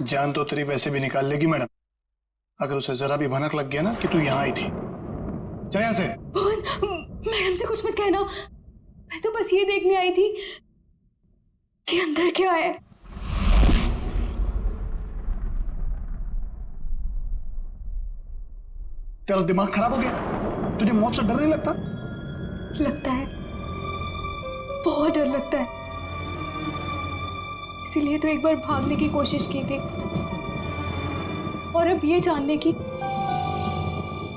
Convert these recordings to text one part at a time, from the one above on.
जान तो तेरी वैसे भी निकाल लेगी मैडम, अगर उसे जरा भी भनक लग गया ना कि तू यहाँ आई थी। चल यहाँ से। मैडम से कुछ मत कहना, मैं तो बस ये देखने आई थी कि अंदर क्या है। तेरा दिमाग खराब हो गया? तुझे मौत से डर नहीं लगता? लगता है, बहुत डर लगता है। इसीलिए तो एक बार भागने की कोशिश की थी, और अब ये जानने की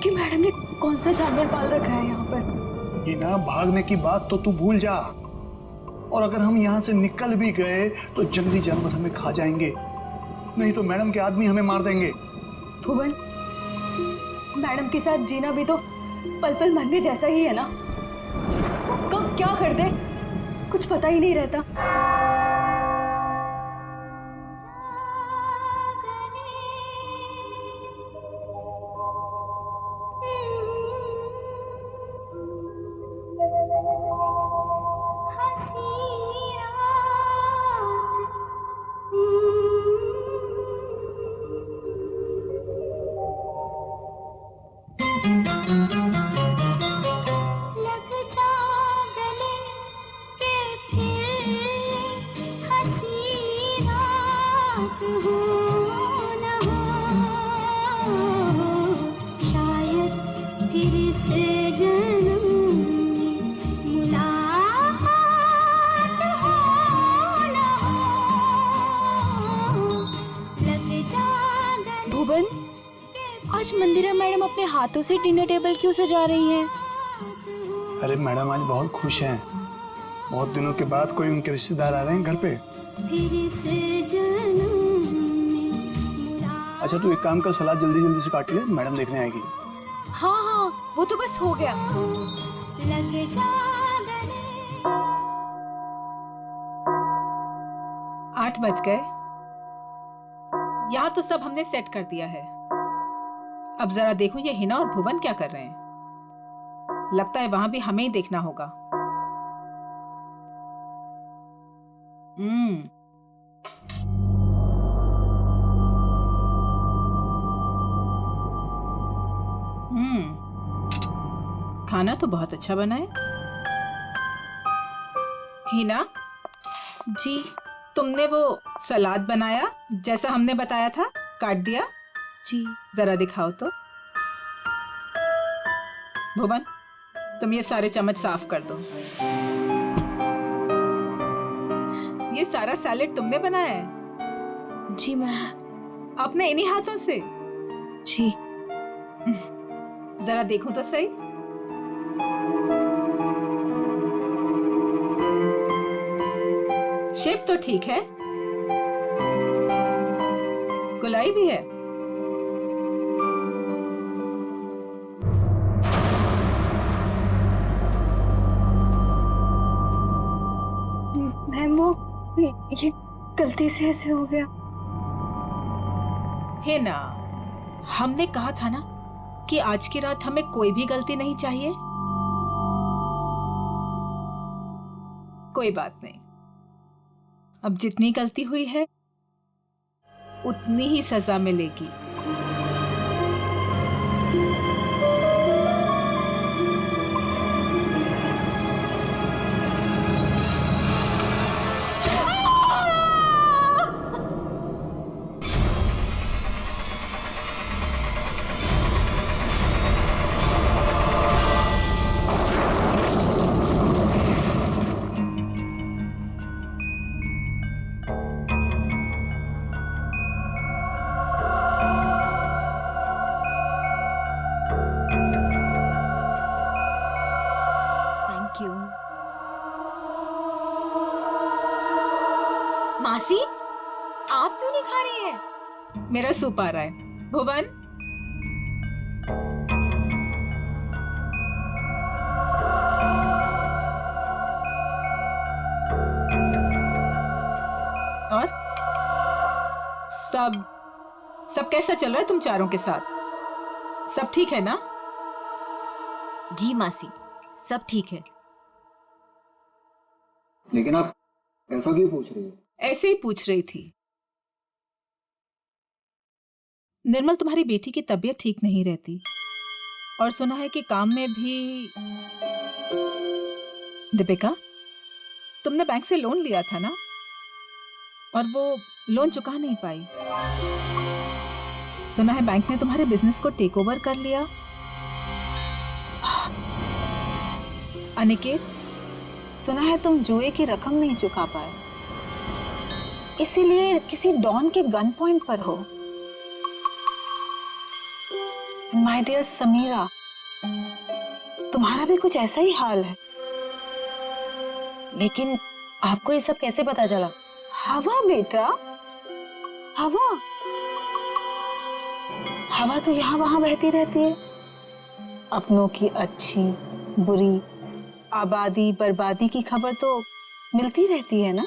कि मैडम ने कौन सा जानवर पाल रखा है यहाँ पर। ये ना, भागने की बात तो तू भूल जा, और अगर हम यहाँ से निकल भी गए तो जंगली जानवर हमें खा जाएंगे, नहीं तो मैडम के आदमी हमें मार देंगे। भुवन, मैडम के साथ जीना भी तो पल पल मरने जैसा ही है ना। कब क्या कर दे कुछ पता ही नहीं रहता। भुवन, आज मंदिरा मैडम अपने हाथों से डिनर टेबल क्यों सजा रही हैं? अरे मैडम आज बहुत खुश हैं, बहुत दिनों के बाद कोई उनके रिश्तेदार आ रहे हैं घर पे। अच्छा तू एक काम कर, सलाद जल्दी जल्दी से काट ले, मैडम देखने आएगी। हाँ हाँ, वो तो बस हो गया। 8 बज गए। यहाँ तो सब हमने सेट कर दिया है। अब जरा देखो ये हिना और भुवन क्या कर रहे हैं। लगता है वहां भी हमें ही देखना होगा। खाना तो बहुत अच्छा बना है। हिना जी, तुमने वो सलाद बनाया जैसा हमने बताया था, काट दिया? जी। जरा दिखाओ तो। भुवन, तुम ये सारे चम्मच साफ कर दो। ये सारा सैलेड तुमने बनाया है? जी मैम। अपने इन्हीं हाथों से? जी। जरा देखूं तो सही। शेप तो ठीक है, गुलाई भी है। मैम वो ये गलती से ऐसे हो गया। है ना, हमने कहा था ना कि आज की रात हमें कोई भी गलती नहीं चाहिए। कोई बात नहीं, अब जितनी गलती हुई है उतनी ही सजा मिलेगी। मासी, आप क्यों नहीं खा रही हैं? मेरा सूप आ रहा है। भुवन, और सब कैसा चल रहा है तुम चारों के साथ? सब ठीक है ना? जी मासी, सब ठीक है। लेकिन आप ऐसा क्यों पूछ रही हो? ऐसे ही पूछ रही थी। निर्मल तुम्हारी बेटी की तबीयत ठीक नहीं रहती और सुना है कि काम में भी। दीपिका, तुमने बैंक से लोन लिया था ना, और वो लोन चुका नहीं पाई। सुना है बैंक ने तुम्हारे बिजनेस को टेक ओवर कर लिया। अनिकेत, सुना है तुम जुए की रकम नहीं चुका पाए, इसीलिए किसी डॉन के गन पॉइंट पर हो। माय डियर समीरा, तुम्हारा भी कुछ ऐसा ही हाल है। लेकिन आपको ये सब कैसे पता चला? हवा बेटा, हवा हवा तो यहाँ वहां बहती रहती है। अपनों की अच्छी बुरी, आबादी बर्बादी की खबर तो मिलती रहती है ना।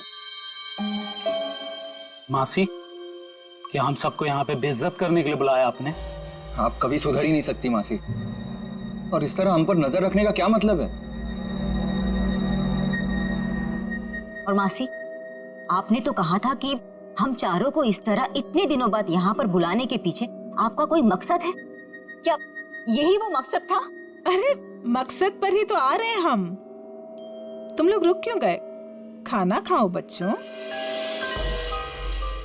मासी, क्या हम सबको यहाँ पे बेइज्जत करने के लिए बुलाया आपने? आप कभी सुधर ही नहीं सकती मासी, और इस तरह हम पर नजर रखने का क्या मतलब है? और मासी, आपने तो कहा था कि हम चारों को इस तरह इतने दिनों बाद यहाँ पर बुलाने के पीछे आपका कोई मकसद है क्या? यही वो मकसद था? अरे मकसद पर ही तो आ रहे हैं हम। तुम लोग रुक क्यों गए? खाना खाओ बच्चों,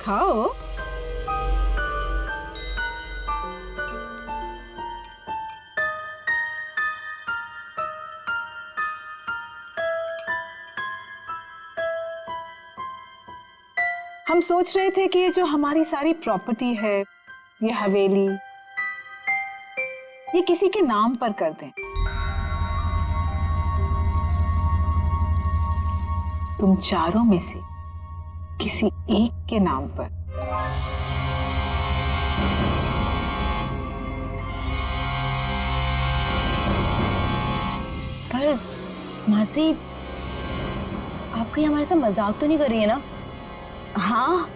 खाओ। हम सोच रहे थे कि ये जो हमारी सारी प्रॉपर्टी है, ये हवेली, ये किसी के नाम पर कर दें। तुम चारों में से किसी एक के नाम पर। पर मासी, आप कहीं हमारे साथ मजाक तो नहीं कर रही है ना? हाँ,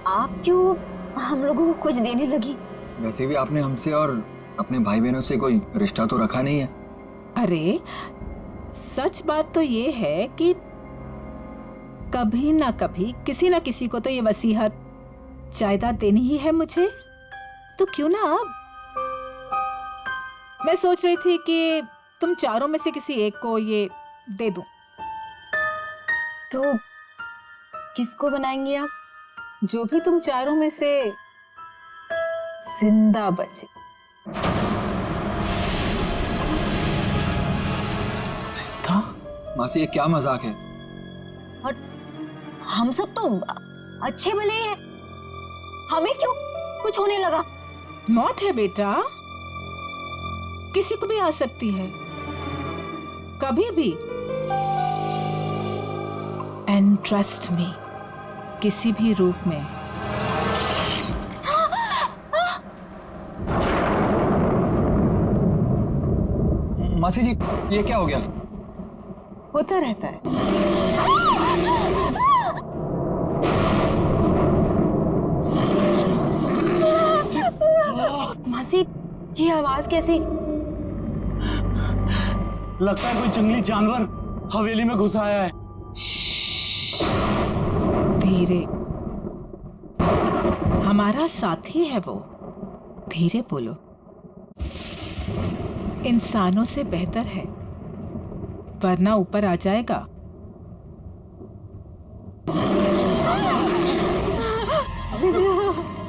आप क्यों हम लोगों को कुछ देने लगी? वैसे भी आपने हमसे और अपने भाई बहनों से कोई रिश्ता तो रखा नहीं है। अरे सच बात तो ये है कि कभी ना कभी किसी ना किसी को तो ये वसीयत जायदाद देनी ही है मुझे, तो क्यों ना अब। मैं सोच रही थी कि तुम चारों में से किसी एक को ये दे दूं। तो किसको बनाएंगे आप? जो भी तुम चारों में से जिंदा बचे। सीता? मासी, ये क्या मजाक है? और हम सब तो अच्छे भले हैं, हमें क्यों कुछ होने लगा? मौत है बेटा, किसी को भी आ सकती है, कभी भी। एंड ट्रस्ट मी, किसी भी रूप में। मासी जी, ये क्या हो गया? होता रहता है। मासी, ये आवाज कैसी? लगता है कोई जंगली जानवर हवेली में घुस आया है। धीरे, हमारा साथी है वो। धीरे बोलो, इंसानों से बेहतर है, वरना ऊपर आ जाएगा।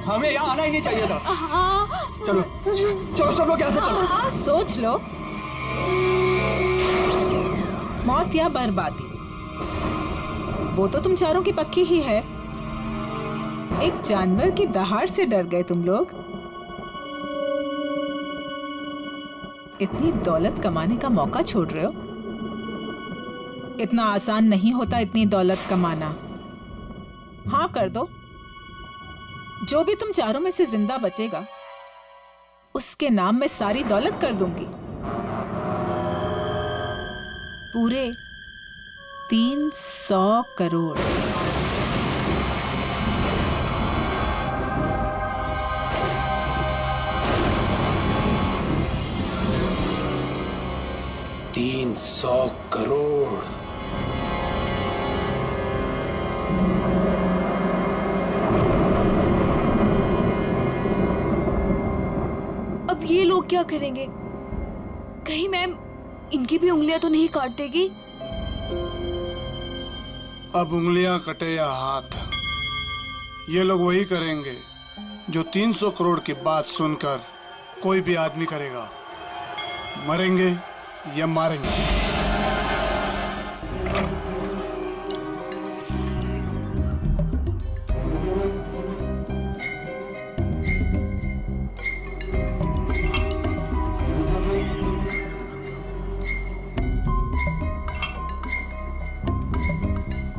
हमें यहाँ आना ही नहीं चाहिए था। चलो चलो, सब लोग यहाँ से चलो। सोच लो, मौत या बर्बादी, वो तो तुम चारों की पक्की ही है। एक जानवर की दहाड़ से डर गए तुम लोग। इतनी दौलत कमाने का मौका छोड़ रहे हो। इतना आसान नहीं होता इतनी दौलत कमाना। हाँ कर दो, जो भी तुम चारों में से जिंदा बचेगा उसके नाम में सारी दौलत कर दूंगी। पूरे 300 करोड़। $300 करोड़। अब ये लोग क्या करेंगे? कहीं मैम इनकी भी उंगलियां तो नहीं काट देगी? अब उंगलियां कटे या हाथ, ये लोग वही करेंगे जो 300 करोड़ की बात सुनकर कोई भी आदमी करेगा, मरेंगे या मारेंगे।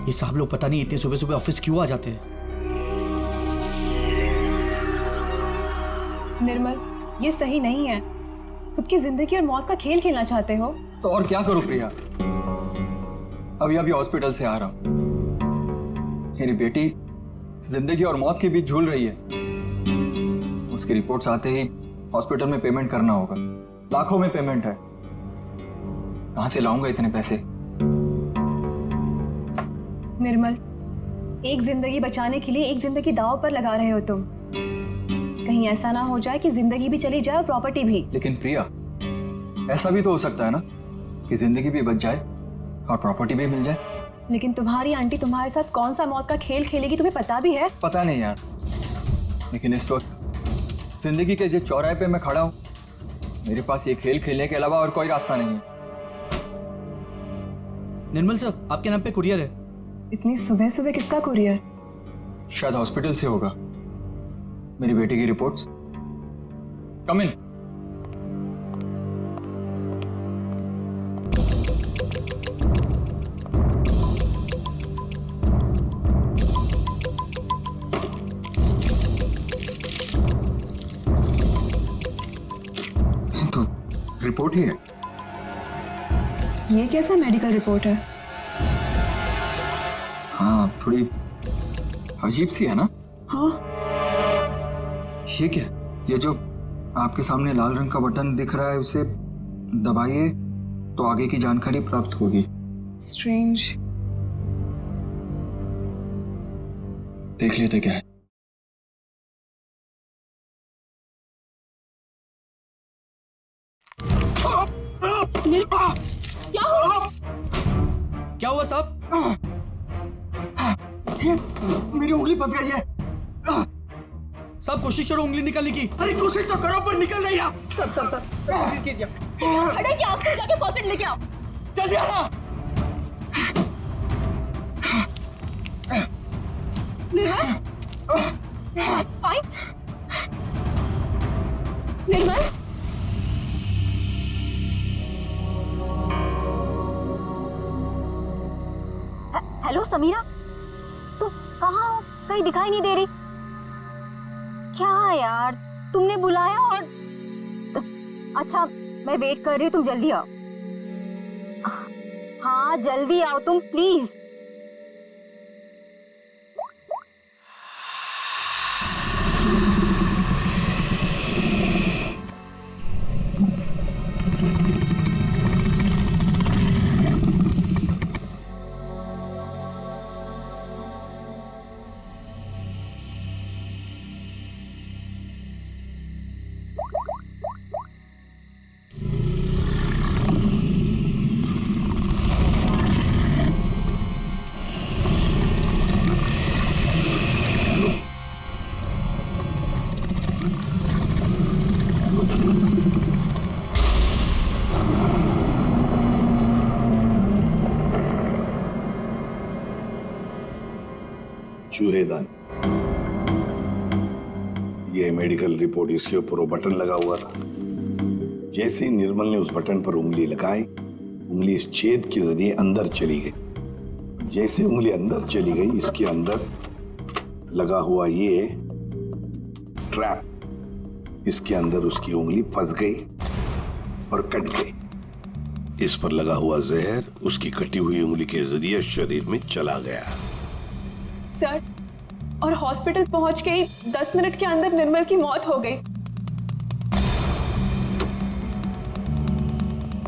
ये साहब लोग पता नहीं इतने सुबह सुबह ऑफिस क्यों आ जाते हैं। निर्मल, ये सही नहीं है। खुद की जिंदगी और मौत का खेल खेलना चाहते हो? तो और क्या करूं प्रिया, अभी हॉस्पिटल से आ रहा हूं। मेरी बेटी जिंदगी और मौत के बीच झूल रही है। उसकी रिपोर्ट्स आते ही हॉस्पिटल में पेमेंट करना होगा, लाखों में पेमेंट है। कहां से लाऊंगा इतने पैसे? निर्मल, एक जिंदगी बचाने के लिए एक जिंदगी दांव पर लगा रहे हो तुम। कहीं ऐसा ना हो जाए कि जिंदगी भी चली जाए और प्रॉपर्टी भी। लेकिन प्रिया, ऐसा भी तो हो सकता है ना कि जिंदगी भी बच जाए और प्रॉपर्टी भी मिल जाए। लेकिन तुम्हारी आंटी तुम्हारे साथ कौन सा मौत का खेल खेलेगी तुम्हें पता भी है? पता नहीं यार, लेकिन इस वक्त जिंदगी के जिस चौराहे पे मैं खड़ा हूं, मेरे पास ये खेल खेलने के अलावा और कोई रास्ता नहीं है। निर्मल सर, आपके नाम पे कुरियर है। इतनी सुबह सुबह किसका कुरियर? शायद हॉस्पिटल से होगा। मेरी बेटी की रिपोर्ट्स। कम इन। तो रिपोर्ट ही है। ये कैसा मेडिकल रिपोर्ट है? हाँ, थोड़ी अजीब सी है ना? हाँ। ये क्या? ये जो आपके सामने लाल रंग का बटन दिख रहा है, उसे दबाइए तो आगे की जानकारी प्राप्त होगी। स्ट्रेंज। देख लेते क्या है। क्या हुआ साहब? मेरी उंगली फंस गई है। साहब कोशिश करो उंगली निकालने की। अरे कोशिश तो करो पर निकल नहीं रहा। सर प्लीज कीजिए। अरे क्या आपको जाके फॉसेट लेके आओ। जल्दी आना। निर्मल, फाइन। निर्मल, हेलो समीरा, तुम कहाँ हो? कहीं दिखाई नहीं दे रही। क्या यार, तुमने बुलाया और अच्छा मैं वेट कर रही हूँ, तुम जल्दी आओ। हाँ जल्दी आओ तुम प्लीज। चूहेदान, ये मेडिकल रिपोर्ट, इसके ऊपर वो बटन लगा हुआ था। जैसे ही निर्मल ने उस बटन पर उंगली लगाई, उंगली इस छेद के जरिए अंदर चली गई। जैसे उंगली अंदर चली गई, इसके अंदर लगा हुआ ये ट्रैप, इसके अंदर उसकी उंगली फंस गई और कट गई। इस पर लगा हुआ जहर उसकी कटी हुई उंगली के जरिए शरीर में चला गया। सर, और हॉस्पिटल पहुंच के 10 मिनट के अंदर निर्मल की मौत हो गई।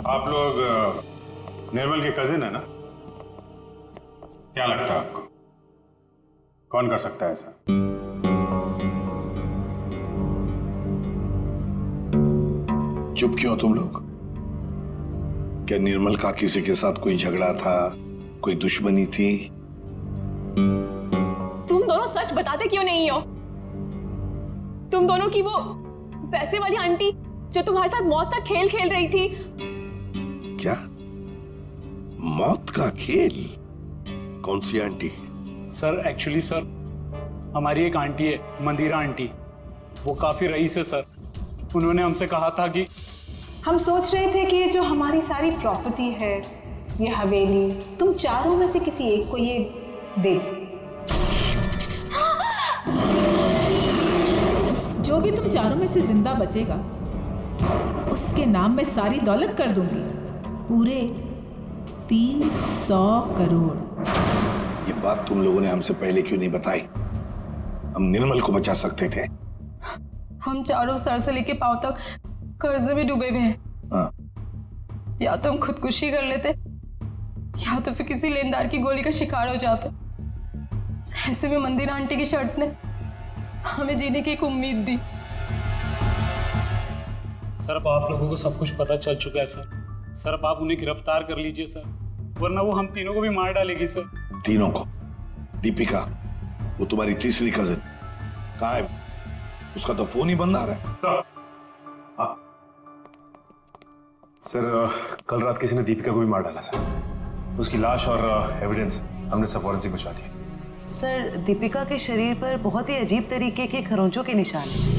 आप लोग निर्मल के कजिन है ना? क्या लगता है आपको कौन कर सकता है ऐसा? चुप क्यों तुम लोग? क्या निर्मल का किसी के साथ कोई झगड़ा था, कोई दुश्मनी थी? तुम दोनों सच बताते क्यों नहीं हो? तुम दोनों की वो पैसे वाली आंटी जो तुम्हारे साथ मौत का खेल खेल रही थी। क्या मौत का खेल? कौन सी आंटी? सर एक्चुअली सर हमारी एक आंटी है, मंदिरा आंटी, वो काफी रईस है सर। उन्होंने हमसे कहा था कि हम सोच रहे थे कि ये जो हमारी सारी प्रॉपर्टी है, ये हवेली, तुम चारों में से किसी एक को ये दे दो। जो भी तुम चारों में से जिंदा बचेगा उसके नाम में सारी दौलत कर दूंगी, पूरे 300 करोड़। ये बात तुम लोगों ने हमसे पहले क्यों नहीं बताई? हम निर्मल को बचा सकते थे। हम चारों सर से लेके पांव तक कर्जे में डूबे हुए हैं। हाँ। या तो हम खुदकुशी कर लेते या तो फिर किसी लेनदार की गोली का शिकार हो जाते। ऐसे में मंदिर आंटी की शर्त ने हमें जीने की एक उम्मीद दी। सर अब आप लोगों को सब कुछ पता चल चुका है सर। सर अब आप उन्हें गिरफ्तार कर लीजिए सर, वरना वो हम तीनों को भी मार डालेगी सर। तीनों को? दीपिका, वो तुम्हारी तीसरी कजिन कहाँ है? उसका तो फोन ही बंद आ रहा है। सर कल रात किसी ने दीपिका को भी मार डाला सर। उसकी लाश और एविडेंस हमने सब फॉरेंसिक भिजवा दिए। सर दीपिका के शरीर पर बहुत ही अजीब तरीके के खरोंचों के निशान हैं।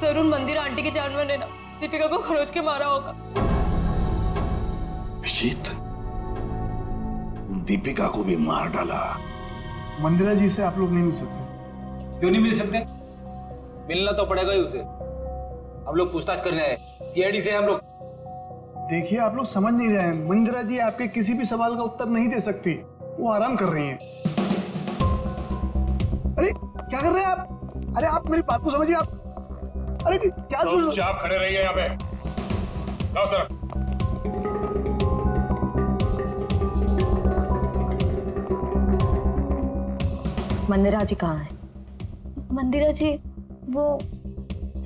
सर उन मंदिर आंटी के जानवर ने ना दीपिका को खरोच के मारा होगा। विजीत, दीपिका को भी मार डाला? मंदिरा जी से आप लोग नहीं मिल सकते? क्यों नहीं मिल सकते? मिलना तो पड़ेगा ही उसे। हम लोग पूछताछ करने आए, सीआईडी से हम लोग। देखिए, आप लोग समझ नहीं रहे हैं। मंदिरा जी आपके किसी भी सवाल का उत्तर नहीं दे सकती, वो आराम कर रही हैं। अरे क्या कर रहे हैं आप? अरे आप मेरी बात को समझिए। आप अरे क्या आप खड़े रहिए यहाँ पे। जाओ सर। मंदिरा जी कहाँ है? मंदिरा जी वो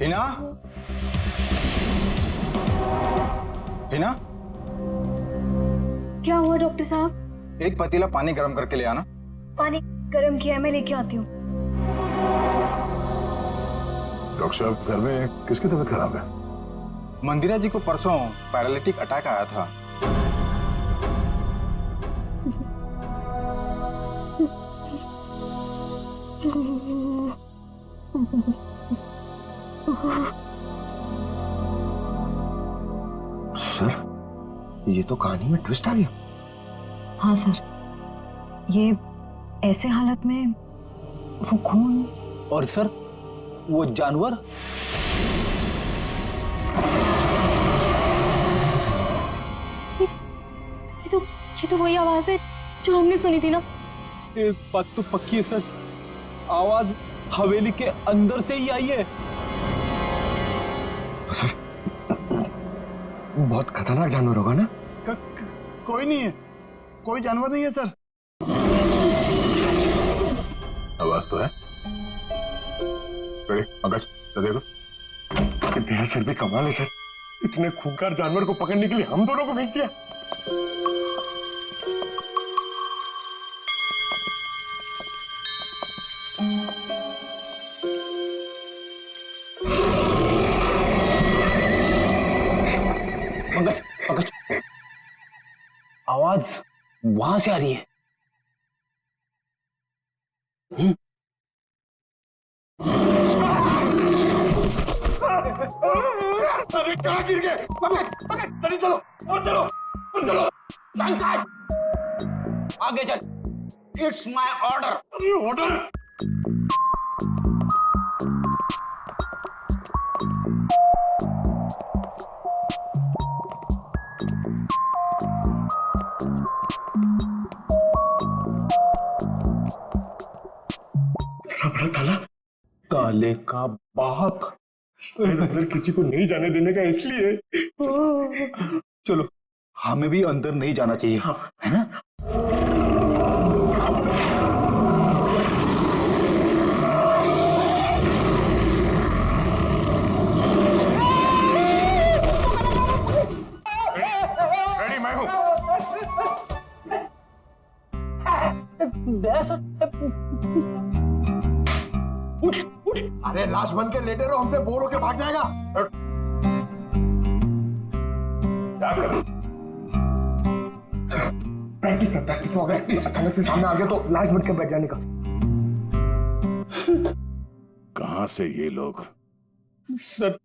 हिना? हिना? क्या हुआ डॉक्टर साहब? एक पतीला पानी गर्म करके ले आना। पानी गर्म किया है, मैं लेके आती हूँ। डॉक्टर साहब घर में किसकी तबीयत खराब है? मंदिरा जी को परसों पैरालिटिक अटैक आया था। सर ये तो कहानी में ट्विस्ट आ गया। हाँ सर, ये ऐसे हालत में वो खून। और सर वो जानवर? ये तो वही आवाज है जो हमने सुनी थी ना। एक बात तो पक्की है सर, आवाज हवेली के अंदर से ही आई है। सर बहुत खतरनाक जानवर होगा ना? कोई नहीं है, कोई जानवर नहीं है सर। आवाज तो है। पंकज दे दो। भैया सर भी कमाल है सर, इतने खूंखार जानवर को पकड़ने के लिए हम दोनों को भेज दिया। पंकज पंकज आवाज वहां से आ रही है। अरे कहाँ गिर गए? पकड़ पकड़, जल्दी चलो और चलो और चलो। पंकज आगे चल, इट्स माय ऑर्डर। ऑर्डर? बड़ा ताला? ताले का बाप अंदर किसी को नहीं जाने देने का इसलिए। चलो हमें भी अंदर नहीं जाना चाहिए, है ना? गया सर। उठ उठ, अरे लाश बन के लेटे रहो, हमसे बोर होके भाग जाएगा। प्रैक्टिस है, प्रैक्टिस हो गया। अचानक से सामने आ गया तो लाश बन के बैठ जाने का। कहां से ये लोग? सर,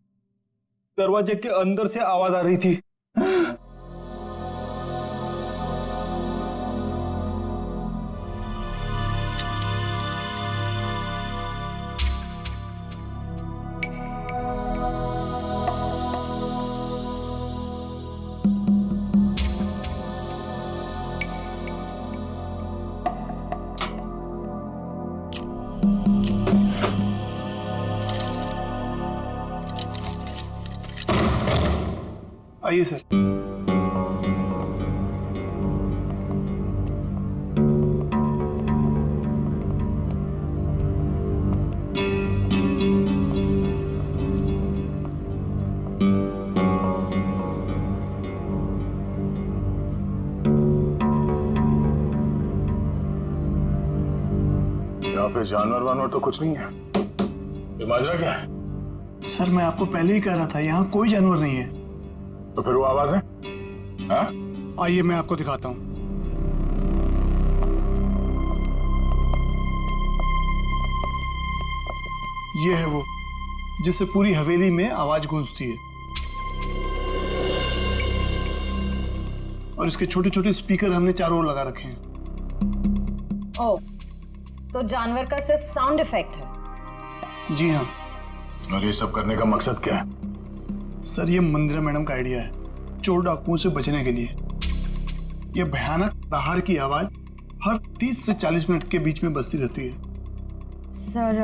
दरवाजे के अंदर से आवाज आ रही थी। आइए सर। यहाँ पे जानवर वानवर तो कुछ नहीं है। ये माजरा क्या है? सर मैं आपको पहले ही कह रहा था, यहाँ कोई जानवर नहीं है। तो फिर वो आवाजें? हाँ? आइए मैं आपको दिखाता हूं। ये है वो जिससे पूरी हवेली में आवाज गूंजती है, और इसके छोटे छोटे स्पीकर हमने चारों ओर लगा रखे हैं। ओह, तो जानवर का सिर्फ साउंड इफेक्ट है? जी हाँ। और ये सब करने का मकसद क्या है? सर ये मंदिरा मैडम का आइडिया है, चोर डाकुओं से बचने के लिए। ये भयानक दहाड़ की आवाज हर 30 से 40 मिनट के बीच में बजती रहती है। सर,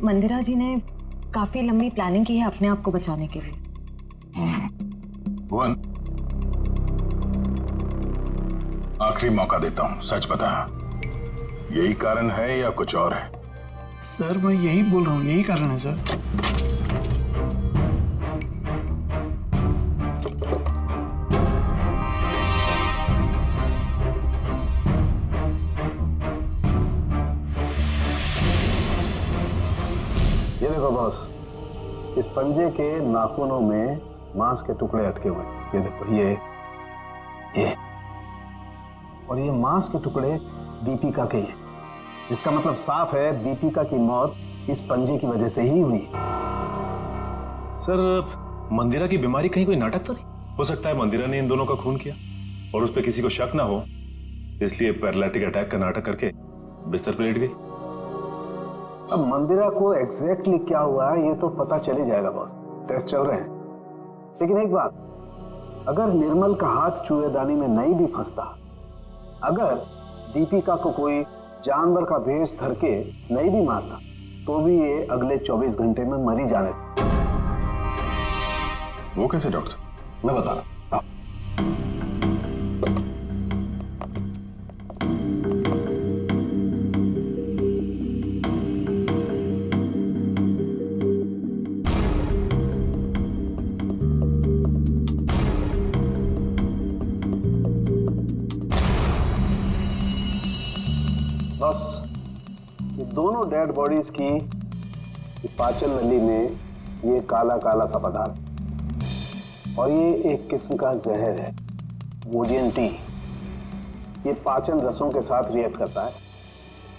मंदिरा जी ने काफी लंबी प्लानिंग की है अपने आप को बचाने के लिए। भुवन, आखिरी मौका देता हूं, सच बता, यही कारण है या कुछ और है? सर मैं यही बोल रहा हूँ, यही कारण है सर। ये देखो बॉस, इस पंजे के नाखूनों में मांस के टुकड़े अटके हुए। ये देखो, ये और ये मांस के टुकड़े दीपिका के हैं। इसका मतलब साफ है दीपिका की मौत इस पंजे की वजह से ही हुई। सर, मंदिरा की बीमारी कहीं कोई नाटक तो नहीं? हो सकता है मंदिरा ने इन दोनों का खून किया और उस पर किसी को शक ना हो, इसलिए पैरालिटिक अटैक का नाटक करके बिस्तर पर लेट गई। अब मंदिरा को एग्जैक्टली क्या हुआ है ये तो पता चल ही जाएगा बॉस, टेस्ट चल रहे हैं। लेकिन एक बात, अगर निर्मल का हाथ चूहेदानी में नहीं भी फंसता, अगर दीपिका को कोई जानवर का भेष धर के नहीं भी मारता, तो भी ये अगले 24 घंटे में मरी जाने। वो कैसे डॉक्टर साहब? मैं बता रहा हूं। बस ये दोनों डेड बॉडीज की पाचन नली में ये काला काला सा पदार्थ, और ये एक किस्म का जहर है, वोडियन टी। ये पाचन रसों के साथ रिएक्ट करता है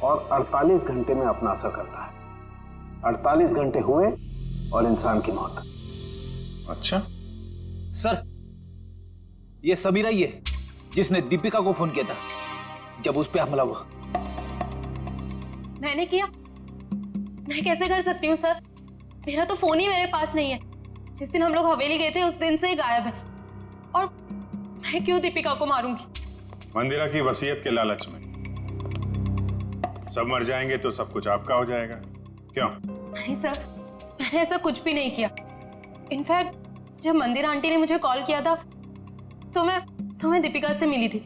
और 48 घंटे में अपना असर करता है। 48 घंटे हुए और इंसान की मौत। अच्छा सर, ये समीरा ही है जिसने दीपिका को फोन किया था जब उस पर हमला हुआ। मैंने किया? मैं कैसे कर सकती हूँ सर? मेरा तो फोन ही मेरे पास नहीं है। जिस दिन हम लोग हवेली गए थे उस दिन से ही गायब है, और मैं क्यों दीपिका को मारूंगी? मंदिरा की वसीयत के लालच में सब मर जाएंगे तो सब कुछ आपका हो जाएगा, क्यों? नहीं सर, मैंने ऐसा कुछ भी नहीं किया। इनफैक्ट जब मंदिरा आंटी ने मुझे कॉल किया था तो मैं दीपिका से मिली थी,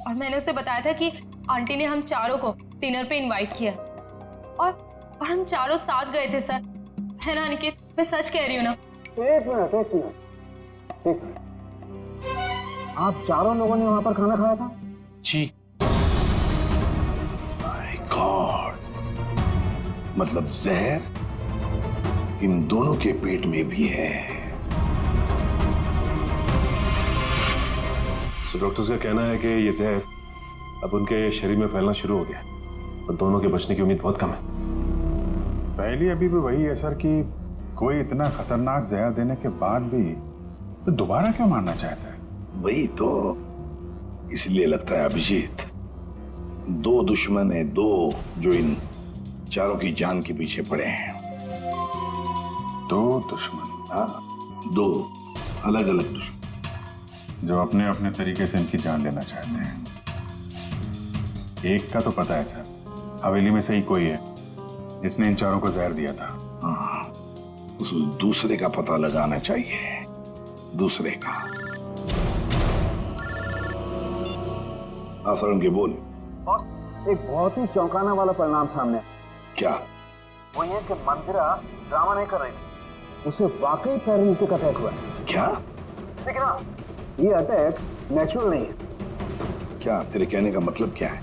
और मैंने उसे बताया था कि आंटी ने हम चारों को डिनर पे इनवाइट किया, और हम चारों साथ गए थे सर। है ना अनिकेत, मैं सच कह रही हूँ ना? एक मिनट, आप चारों लोगों ने वहां पर खाना खाया था? जी। गॉड, मतलब जहर इन दोनों के पेट में भी है। सो डॉक्टर्स का कहना है कि ये जहर अब उनके शरीर में फैलना शुरू हो गया और दोनों के बचने की उम्मीद बहुत कम है। पहली अभी भी वही है सर कि कोई इतना खतरनाक जहर देने के बाद भी तो दोबारा क्यों मारना चाहता है? वही तो, इसलिए लगता है अभिजीत, दो दुश्मन है, दो जो इन चारों की जान के पीछे पड़े हैं। दो दुश्मन? हाँ, दो अलग अलग दुश्मन जो अपने अपने तरीके से इनकी जान लेना चाहते हैं। एक का तो पता है सर, हवेली में से ही कोई है जिसने इन चारों को जहर दिया था। हाँ, उस दूसरे का पता लगाना चाहिए, दूसरे का। आसरम के बोल। एक बहुत ही चौंकाना वाला परिणाम सामने। क्या? वो ये कि मंदिरा ड्रामा नहीं कर रही थी, उसे वाकई पैरालिटिक अटैक हुआ है। क्या? लेकिन हाँ, ये अटैक नेचुरल नहीं है। क्या तेरे कहने का मतलब क्या है?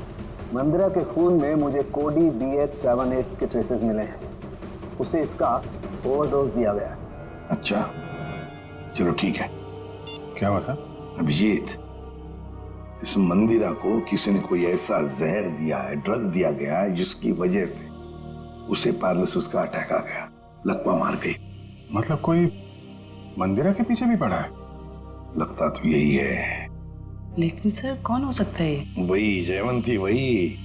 मंदिरा के खून में मुझे कोडी BH78 के ट्रेसेस मिले हैं। उसे इसका ओवरडोज दिया गया है। अच्छा, चलो ठीक है। क्या हुआ सर? अभिजीत, इस मंदिरा को किसी ने कोई ऐसा जहर दिया है, ड्रग दिया गया है, जिसकी वजह से उसे पैरालिसिस का अटैक आ गया, लकवा मार गई। मतलब कोई मंदिरा के पीछे भी पड़ा है? लगता तो यही है। लेकिन सर कौन हो सकता है? वही जयवंती, वही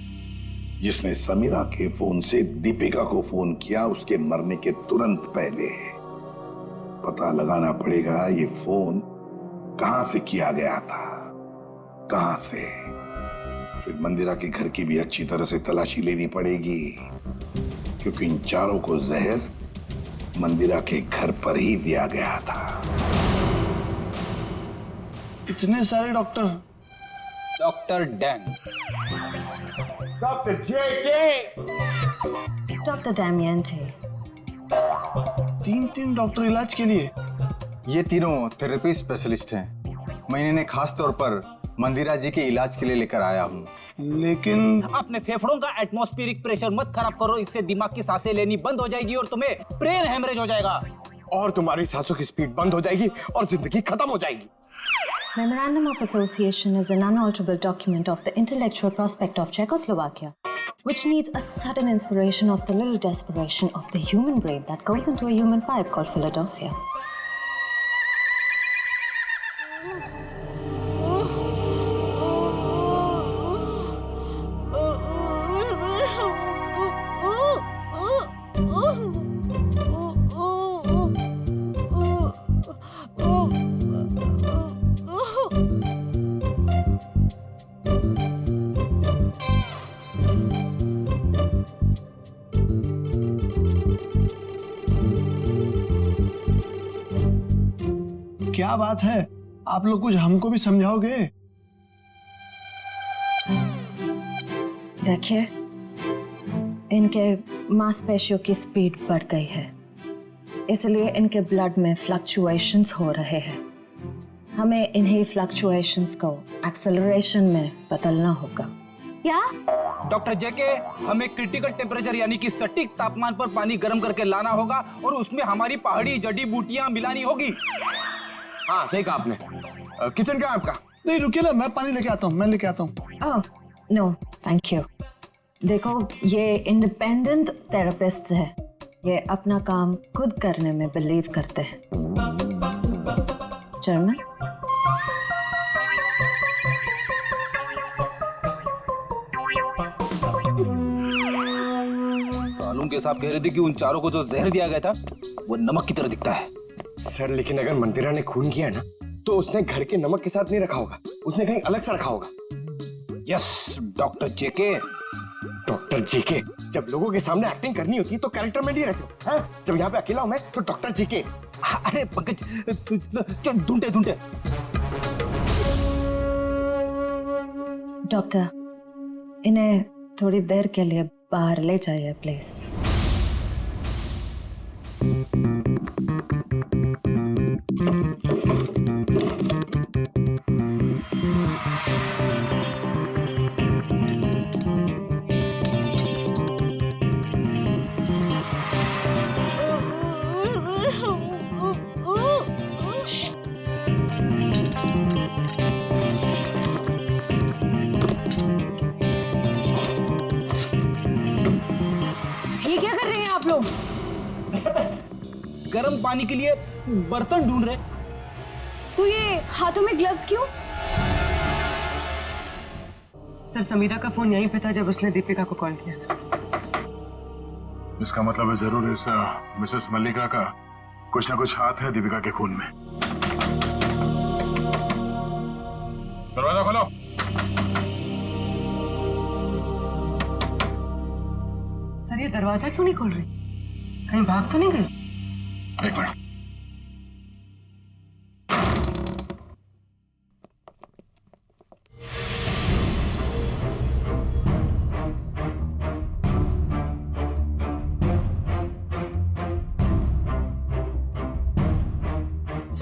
जिसने समीरा के फोन से दीपिका को फोन किया उसके मरने के तुरंत पहले। पता लगाना पड़ेगा ये फोन कहां से किया गया था, कहां से। फिर मंदिरा के घर की भी अच्छी तरह से तलाशी लेनी पड़ेगी, क्योंकि इन चारों को जहर मंदिरा के घर पर ही दिया गया था। इतने सारे doctor. Doctor dang, doctor JK, doctor Damian थे। तीन डॉक्टर इलाज के लिए? ये तीनों थेरेपी स्पेशलिस्ट हैं। मैं इन्हें खास तौर पर मंदिरा जी के इलाज के लिए लेकर आया हूँ। लेकिन अपने फेफड़ों का एटमॉस्फेरिक प्रेशर मत खराब करो, इससे दिमाग की सांसें लेनी बंद हो जाएगी और तुम्हें ब्रेन हेमरेज हो जाएगा। और तुम्हारी सांसों की स्पीड बंद हो जाएगी और जिंदगी खत्म हो जाएगी। Memorandum of Association is an unalterable document of the intellectual prospect of Czechoslovakia, which needs a sudden inspiration of the little desperation of the human brain that goes into a human pipe called Philadelphia. क्या बात है, आप लोग कुछ हमको भी समझाओगे? देखिए, इनके मांसपेशियों की स्पीड बढ़ गई है, इसलिए इनके ब्लड में फ्लक्चुएशंस हो रहे हैं। हमें इन्हीं फ्लक्चुएशंस को एक्सेलरेशन में बदलना होगा। क्या? डॉक्टर जेके, हमें क्रिटिकल टेम्परेचर यानी कि सटीक तापमान पर पानी गर्म करके लाना होगा और उसमें हमारी पहाड़ी जड़ी बूटियां मिलानी होगी। हाँ सही कहा आपने। किचन कहाँ है आपका? नहीं रुकिए ना, मैं पानी लेके आता हूँ, मैं लेके आता हूँ। Oh no thank you. देखो, ये इंडिपेंडेंट थेरेपिस्ट है, ये अपना काम खुद करने में बिलीव करते हैं। जर्मन? सालून के साहब कह रहे थे कि उन चारों को जो जहर दिया गया था वो नमक की तरह दिखता है। सर लेकिन अगर मंदिरा ने खून किया ना तो उसने घर के नमक के साथ नहीं रखा होगा, उसने कहीं अलग से रखा होगा। यस डॉक्टर जेके। डॉक्टर जेके, जब लोगों के सामने एक्टिंग करनी होती है तो कैरेक्टर में नहीं रहते हैं? जब यहाँ पे अकेला हूं मैं तो डॉक्टर जेके। अरे पंकज, ढूंढे ढूंढे। डॉक्टर, इन्हें थोड़ी देर के लिए बाहर ले जाइए प्लीज। गर्म पानी के लिए बर्तन ढूंढ रहे। तो ये हाथों में ग्लव्स क्यों? सर समीरा का फोन यहीं पे था जब उसने दीपिका को कॉल किया था। इसका मतलब है जरूर इस मिसेस मल्लिका का कुछ ना कुछ हाथ है दीपिका के खून में। दरवाजा खोलो। सर ये दरवाजा क्यों नहीं खोल रही? कहीं भाग तो नहीं गई? एक मिनट।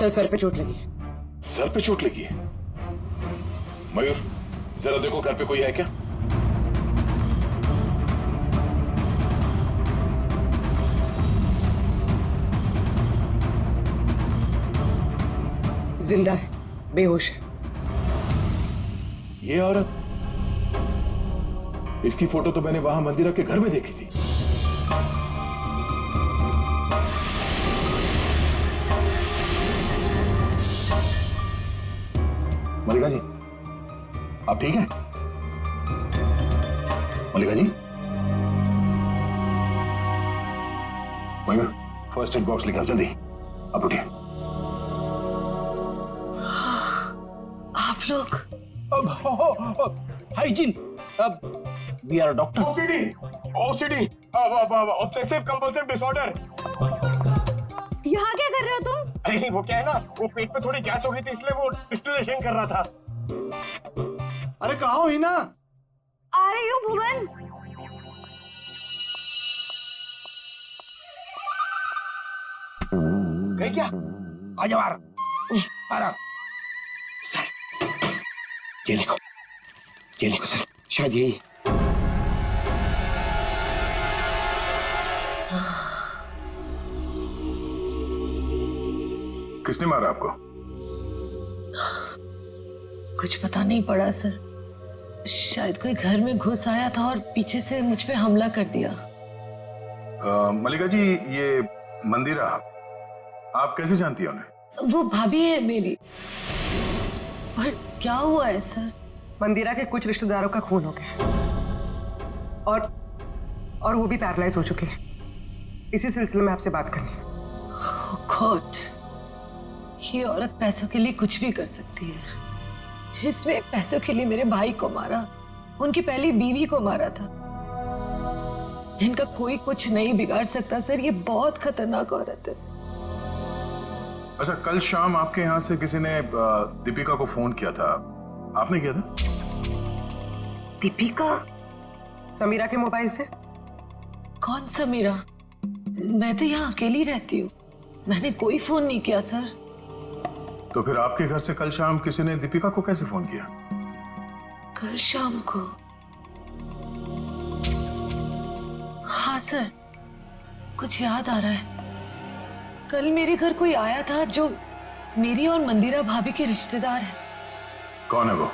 सर पे चोट लगी। सर पे चोट लगी है? मयूर जरा देखो घर पे कोई है क्या? जिंदा है, बेहोश है। ये औरत, इसकी फोटो तो मैंने वहां मंदिरा के घर में देखी थी। मल्लिका जी, आप ठीक हैं? Mallika ji, Mayur first aid box लेकर आओ जल्दी। अब उठिए। आप लोग hygiene, we are doctor. OCD obsessive compulsive disorder. यहाँ क्या कर रहे हो तुम? अरे नहीं, वो क्या है ना, वो पेट में थोड़ी गैस हो गई थी इसलिए वो डिस्टिलेशन कर रहा था। अरे कहाँ हो हिना? आ रही हो भुवन? गई क्या? आ जाओ आराम। सर ये देखो सर, शायद यही। किसने मारा आपको? कुछ पता नहीं पड़ा सर। शायद कोई घर में घुस आया था और पीछे से मुझ पे हमला कर दिया। मल्लिका जी, ये मंदिरा आप कैसे जानती हैं उन्हें? वो भाभी है मेरी। पर क्या हुआ है सर? मंदिरा के कुछ रिश्तेदारों का खून हो गया और वो भी पैरालाइज हो चुके हैं। इसी सिलसिले में आपसे बात करनी है। Oh God, ये औरत पैसों के लिए कुछ भी कर सकती है। इसने पैसों के लिए मेरे भाई को मारा, उनकी पहली बीवी को मारा था। इनका कोई कुछ नहीं बिगाड़ सकता सर, ये बहुत खतरनाक औरत है। अच्छा, कल शाम आपके यहाँ से किसी ने दीपिका को फोन किया था, आपने किया था? दीपिका? समीरा के मोबाइल से। कौन समीरा? मैं तो यहाँ अकेली रहती हूँ, मैंने कोई फोन नहीं किया सर। तो फिर आपके घर से कल शाम किसी ने दीपिका को कैसे फोन किया? कल शाम को? हाँ सर, कुछ याद आ रहा है। कल मेरे घर कोई आया था जो मेरी और मंदिरा भाभी के रिश्तेदार है। कौन है वो?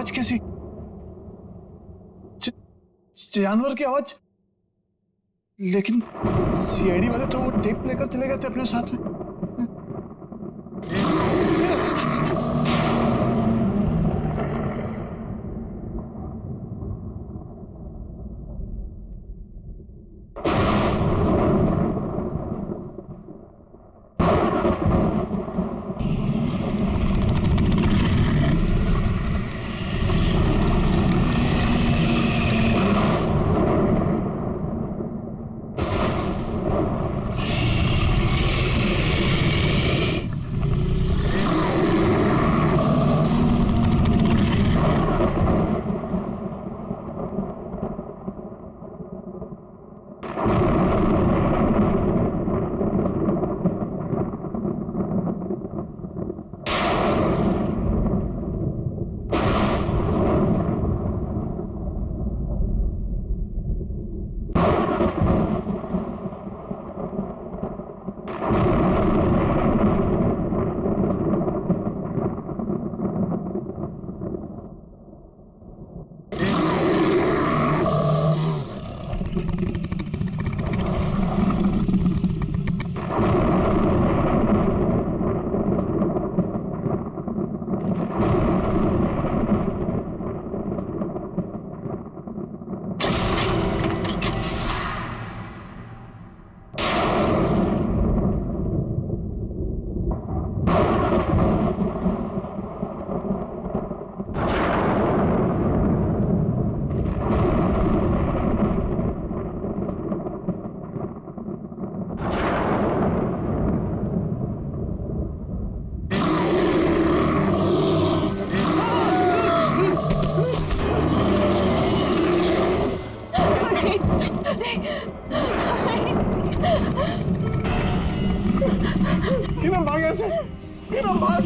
आवाज कैसी? जानवर की आवाज? लेकिन सीआईडी वाले तो वो टेप लेकर चले गए थे अपने साथ में। भाग ऐसे, भाग।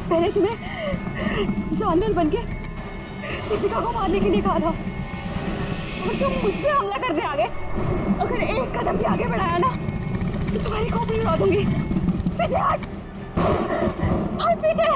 मैंने तुम्हें जानवर बनके दीपिका को मारने के लिए कहा था और तुम मुझ पे हमला करने आ गए। अगर एक कदम भी आगे बढ़ाया ना तो तुम्हारी खोपड़ी उड़ा दूंगी। पीछे हट, हट पीछे।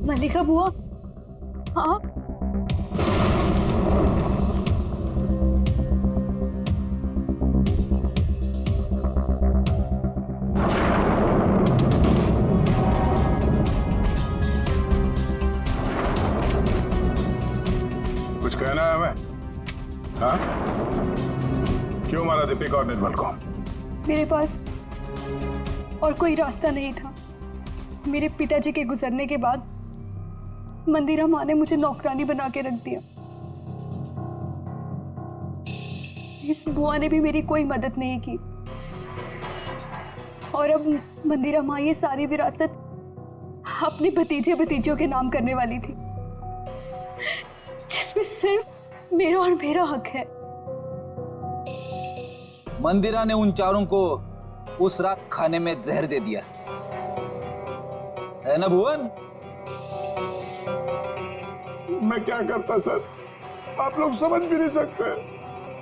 मल्लिका बुआ, हाँ कुछ कहना है हमें? हाँ? क्यों मारा दीपिका और निर्मल को? मेरे पास और कोई रास्ता नहीं था। मेरे पिताजी के गुजरने के बाद मंदिरा माँ ने मुझे नौकरानी बना के रख दिया। इस बुआ ने भी मेरी कोई मदद नहीं की और अब मंदिरा माँ ये सारी विरासत अपने भतीजे भतीजियों के नाम करने वाली थी, जिसमें सिर्फ मेरा और मेरा हक है। मंदिरा ने उन चारों को उस रात खाने में जहर दे दिया है ना भुवन? मैं क्या करता सर, आप लोग समझ भी नहीं सकते।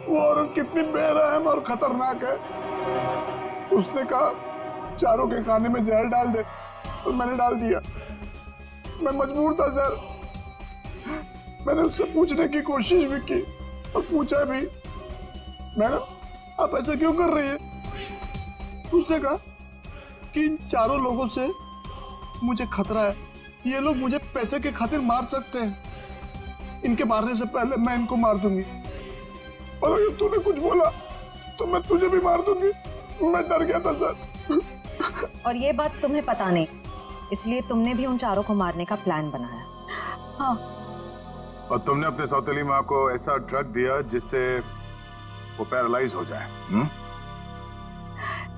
वो औरत कितनी बेरहम और खतरनाक है। उसने कहा चारों के खाने में जहर डाल दे और मैंने डाल दिया। मैं मजबूर था सर। मैंने उससे पूछने की कोशिश भी की और पूछा भी, मैडम आप ऐसा क्यों कर रही है? उसने कहा कि इन चारों लोगों से मुझे खतरा है, ये लोग मुझे पैसे के खातिर मार सकते हैं। इनके मारने से पहले मैं इनको मार दूंगी और अगर तूने कुछ बोला तो मैं तुझे भी मार दूंगी। मैं डर गया था सर। और ये बात तुम्हें पता नहीं, इसलिए तुमने भी उन चारों को मारने का प्लान बनाया। हाँ। और तुमने अपने सौतेली माँ को ऐसा ड्रग दिया जिससे वो पैरालाइज हो जाए।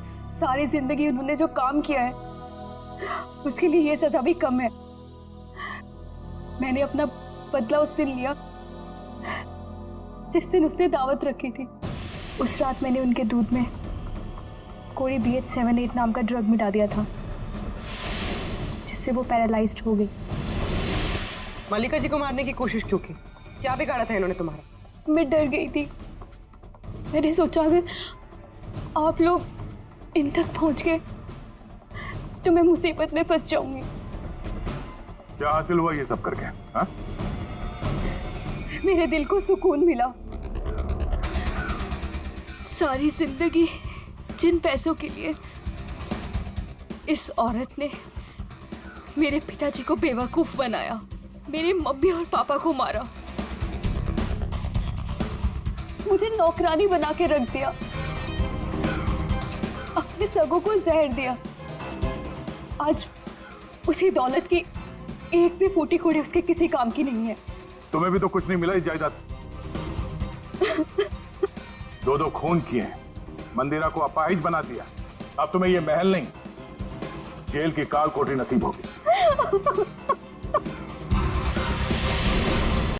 सारी जिंदगी उन्होंने जो काम किया है उसके लिए ये सजा भी कम है। मैंने अपना बदला उस दिन लिया जिस दिन उसने दावत रखी थी। उस रात मैंने उनके दूध में कोई BH78 नाम का ड्रग मिला दिया था जिससे वो पैरालाइज्ड हो गई। मल्लिका जी को मारने की कोशिश क्यों की? क्या बिगाड़ा था इन्होंने तुम्हारा? मैं डर गई थी। मैंने सोचा अगर आप लोग इन तक पहुंच गए तो मैं मुसीबत में फंस जाऊंगी। क्या हासिल हुआ ये सब करके? हाँ? मेरे दिल को सुकून मिला। सारी जिंदगी जिन पैसों के लिए इस औरत ने मेरे पिताजी को बेवकूफ बनाया, मेरे मम्मी और पापा को मारा, मुझे नौकरानी बना के रख दिया, अपने सगों को जहर दिया। आज उसी दौलत की एक भी फूटी कोड़ी उसके किसी काम की नहीं है। तुम्हें भी तो कुछ नहीं मिला इस जायदाद से। दो खून किए हैं, मंदिरा को अपाहिज बना दिया। अब तुम्हें ये महल नहीं, जेल की काल कोठरी नसीब होगी।